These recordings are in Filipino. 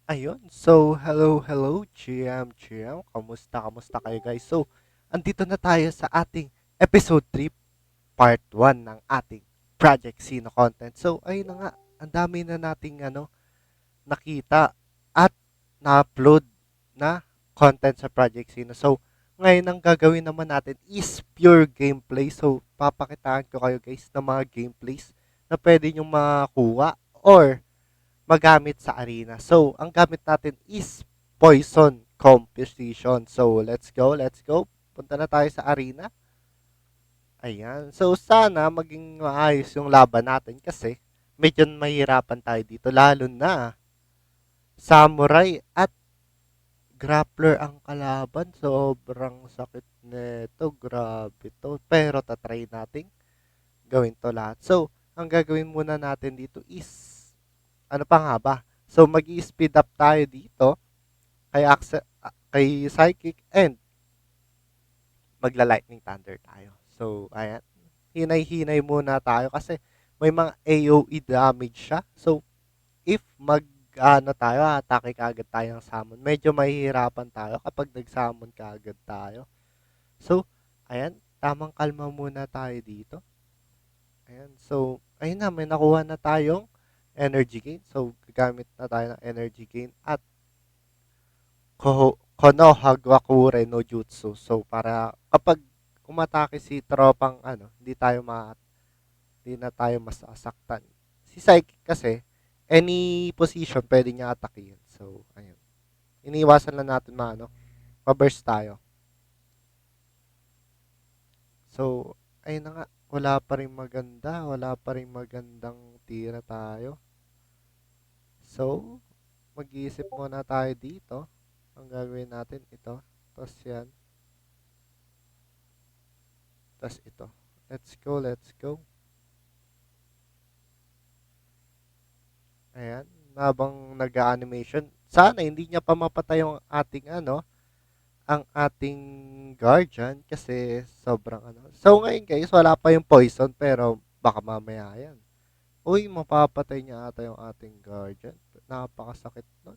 Ayun. So, hello, GM. Kamusta kayo guys? So, andito na tayo sa ating episode 3, part 1 ng ating Project Sino content. So, ayun na nga, ang dami na nating nakita at na-upload na content sa Project Sino. So, ngayon ang gagawin naman natin is pure gameplay. So, papakitaan ko kayo guys ng mga gameplays na pwede nyo makuha or magamit sa arena. So, ang gamit natin is poison composition. So, let's go. Punta na tayo sa arena. Ayan. So, sana maging maayos yung laban natin kasi medyo mahirapan tayo dito. Lalo na samurai at grappler ang kalaban. Sobrang sakit nito. Grabe to. Pero tatry natin gawin to lahat. So, ang gagawin muna natin dito is ano pa nga ba? So, mag-speed up tayo dito kay Psychic and magla-Lightning Thunder tayo. So, ayan. Hinay-hinay muna tayo kasi may mga AoE damage siya. So, if tayo, atake kaagad tayo ng summon. Medyo mahihirapan tayo kapag nag-summon kaagad tayo. So, ayan. Tamang kalma muna tayo dito. Ayan. So, ayun na. May nakuha na tayong energy gain. So, gagamit na tayo ng energy gain at Konohagakure no Jutsu. So, para kapag umatake si tropang hindi na tayo masasaktan. Si Psychic kasi, any position pwede niya atakihin. So, ayun. Iniiwasan lang natin ma-burst tayo. So, ayun na nga. Wala pa rin magandang tira tayo. So, mag-iisip muna tayo dito. Ang gagawin natin ito. Tapos yan. Tapos ito. Let's go. Ayan. Habang nag-animation. Sana hindi niya pa mapatay yung ang ating guardian kasi sobrang So ngayon guys, wala pa yung poison pero baka mamaya yan. Uy, mapapatay niya ata yung ating guardian. Napakasakit nun.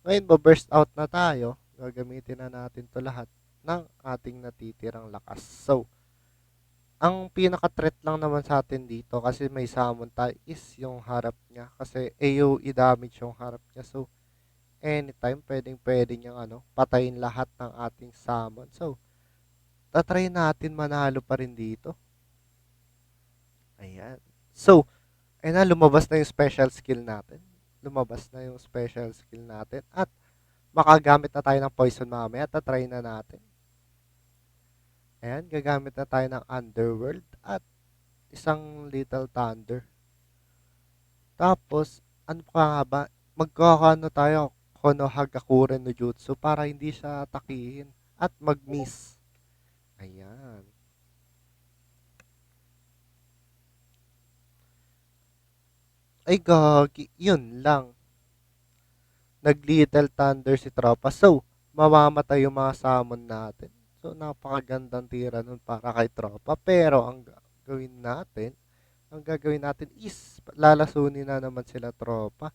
Ngayon, ba-burst out na tayo. Gagamitin na natin to lahat ng ating natitirang lakas. So, ang pinaka-threat lang naman sa atin dito kasi may summon tayo is yung harap niya. Kasi AoE damage yung harap niya. So, anytime pwedeng niyang patayin lahat ng ating summon. So, tatry natin manalo pa rin dito. Ayan. So, ayun na, lumabas na yung special skill natin. At makagamit na tayo ng poison mamaya. Tatry na natin. Ayan, gagamit na tayo ng Underworld at isang Little Thunder. Tapos, ano pa nga ba? Magkakano tayo Konohagakure no Jutsu para hindi siya atakihin at mag-miss. Ayan. Ay, gagi. Yun lang. Nag-Little Thunder si Tropa. So, mamamatay yung mga summon natin. So, napakagandang tira nun para kay Tropa. Pero, ang gagawin natin is lalasunin na naman sila Tropa.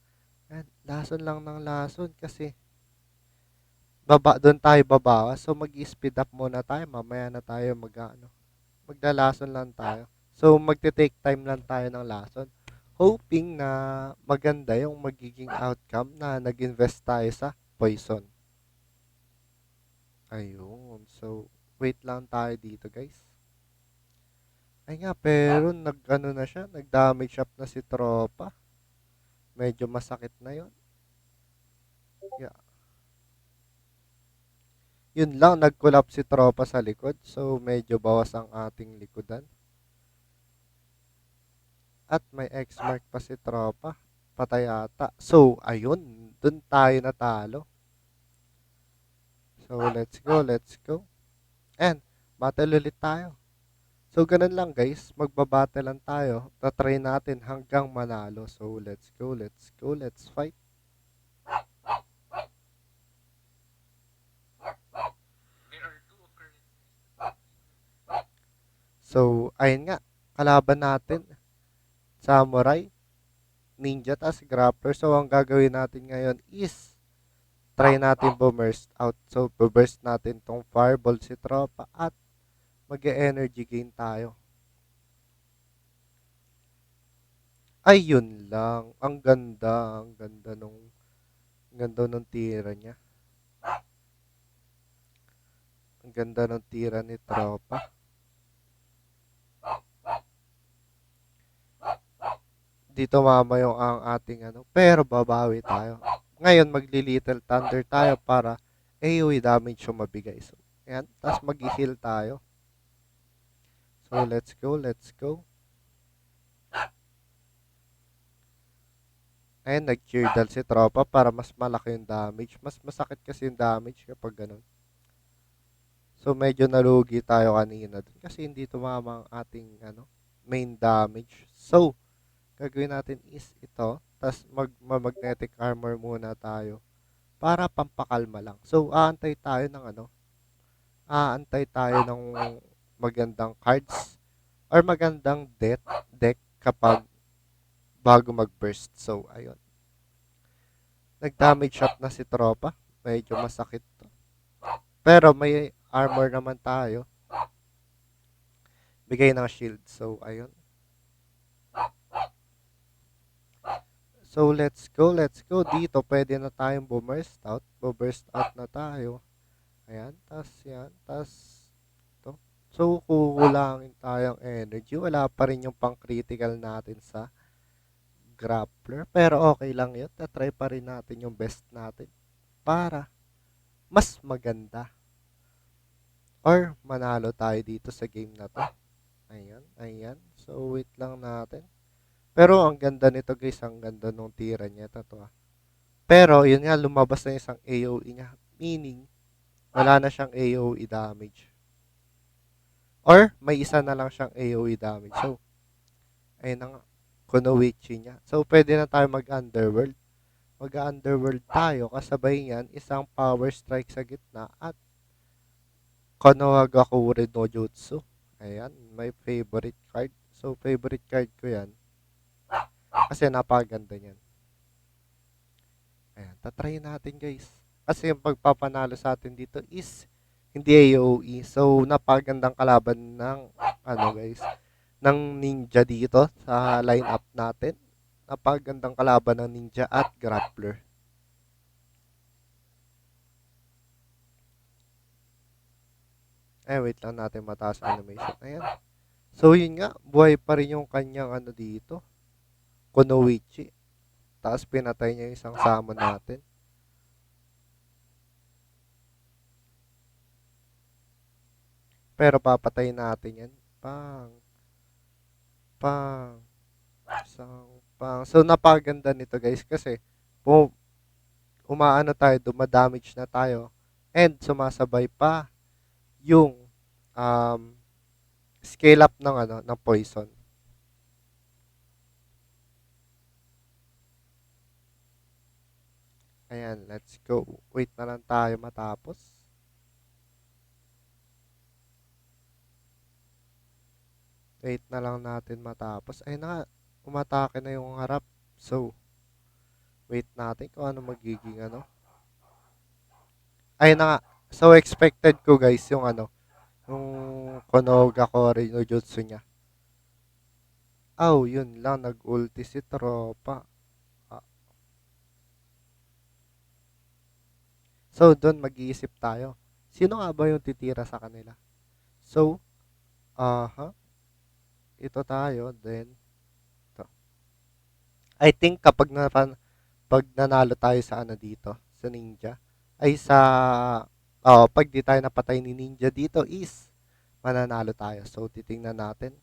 And, lason lang ng lason kasi doon tayo babawas. So, mag-speed up muna tayo. Mamaya na tayo maglalason lang tayo. So, magte-take time lang tayo ng lason. Hoping na maganda yung magiging outcome na nag-invest tayo sa poison. Ayun. So, wait lang tayo dito, guys. Ay nga, pero na siya, nag-damage up na si Tropa. Medyo masakit na yon. Yeah. Yun lang, nag-collapse si Tropa sa likod. So, medyo bawas ang ating likodan. At may X-mark pa si Tropa. Patay ata. So, ayun. Dun tayo natalo. So, let's go. And, battle ulit tayo. So, ganun lang guys. Magbabattle lang tayo. Tatry natin hanggang manalo. So, let's go. Let's fight. So, ayun nga. Kalaban natin. samurai, ninja, tas grappler. So, ang gagawin natin ngayon is try natin burst out. So, burst natin tong fireball si tropa at mag-energy gain tayo. Ayun lang. Ang ganda nung tira niya. Ang ganda nung tira ni tropa. Dito mama yung ang ating ano. Pero babawi tayo. Ngayon, magli-little thunder tayo para AoE damage yung mabigay. So, ayan. Tapos mag-heal tayo. So, let's go. Ayan, nag-cheerdal si tropa para mas malaki yung damage. Mas masakit kasi yung damage kapag ganun. So, medyo nalugi tayo kanina dun kasi hindi tumama ang ating main damage. So, gagawin natin is ito. Tapos, magnetic armor muna tayo para pampakalma lang. So, aantay tayo ng magandang cards or magandang deck kapag bago mag-burst. So, ayun. Nag-damage up na si tropa. Medyo masakit to. Pero may armor naman tayo. Bigay ng shield. So, ayun. So, let's go. Dito, pwede na tayong burst out. Burst out na tayo. Ayan. Tas, yan. Tas, ito. So, kukulangin tayong energy. Wala pa rin yung pang-critical natin sa grappler. Pero okay lang yun. Tatry pa rin natin yung best natin para mas maganda. Or manalo tayo dito sa game na to. Ayan. So, wait lang natin. Pero ang ganda nito guys, ang ganda nung tira niya. Ito ah. Pero, yun nga, lumabas na isang AoE niya. Meaning, wala na siyang AoE damage. Or, may isa na lang siyang AoE damage. So, ayun na nga. Kunoichi niya. So, pwede na tayo mag-underworld. Mag-underworld tayo. Kasabay niyan, isang power strike sa gitna at Konohagakure no Jutsu. Ayan, my favorite card. So, favorite card ko yan. Kasi napakaganda niyan. Ayan, tatry natin guys. Kasi yung pagpapanalo sa atin dito is hindi AoE. So, napakagandang kalaban ng guys, ng ninja dito sa lineup natin. Napakagandang kalaban ng ninja at grappler. Wait lang natin mataas animation. Ayan. So, yun nga, buhay pa rin yung kanyang dito. Kunoichi. Tapos pinatay niya yung isang summon natin. Pero papatayin natin yan. Pang. Isang pang. So, napaganda nito guys kasi umaano tayo, dumadamage na tayo. And sumasabay pa yung scale up ng poison. Ayan, let's go. Wait na lang tayo matapos. Wait na lang natin matapos. Ayun na nga, umatake na yung harap. So, wait natin kung ano magiging Ayun na nga. So, expected ko guys yung yung Konogakore no Jutsu niya. Yun lang. Nag-ulti si tropa. So, doon mag-iisip tayo. Sino nga ba yung titira sa kanila? So, ito tayo, then, ito. I think pag nanalo tayo sa dito, sa ninja, ay pag di tayo napatay ni ninja dito is, mananalo tayo. So, titingnan natin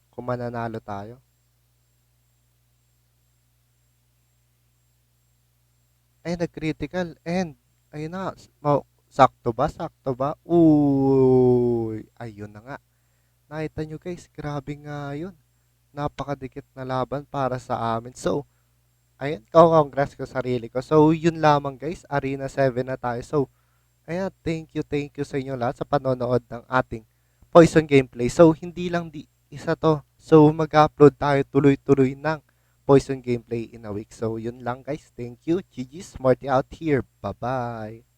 kung mananalo tayo. Ay, nag-critical. And, ayun na. Sakto ba? Uy, ayun na nga. Nakita nyo guys, grabe nga yun. Napakadikit na laban para sa amin. So, ayun, congrats ko sarili ko. So, yun lamang guys. Arena 7 na tayo. So, ayan, thank you sa inyo lahat sa panonood ng ating Poison Gameplay. So, hindi lang isa to So, mag-upload tayo tuloy-tuloy ng Poison gameplay in a week. So, yun lang guys. Thank you. GG, Smarty out here. Bye-bye.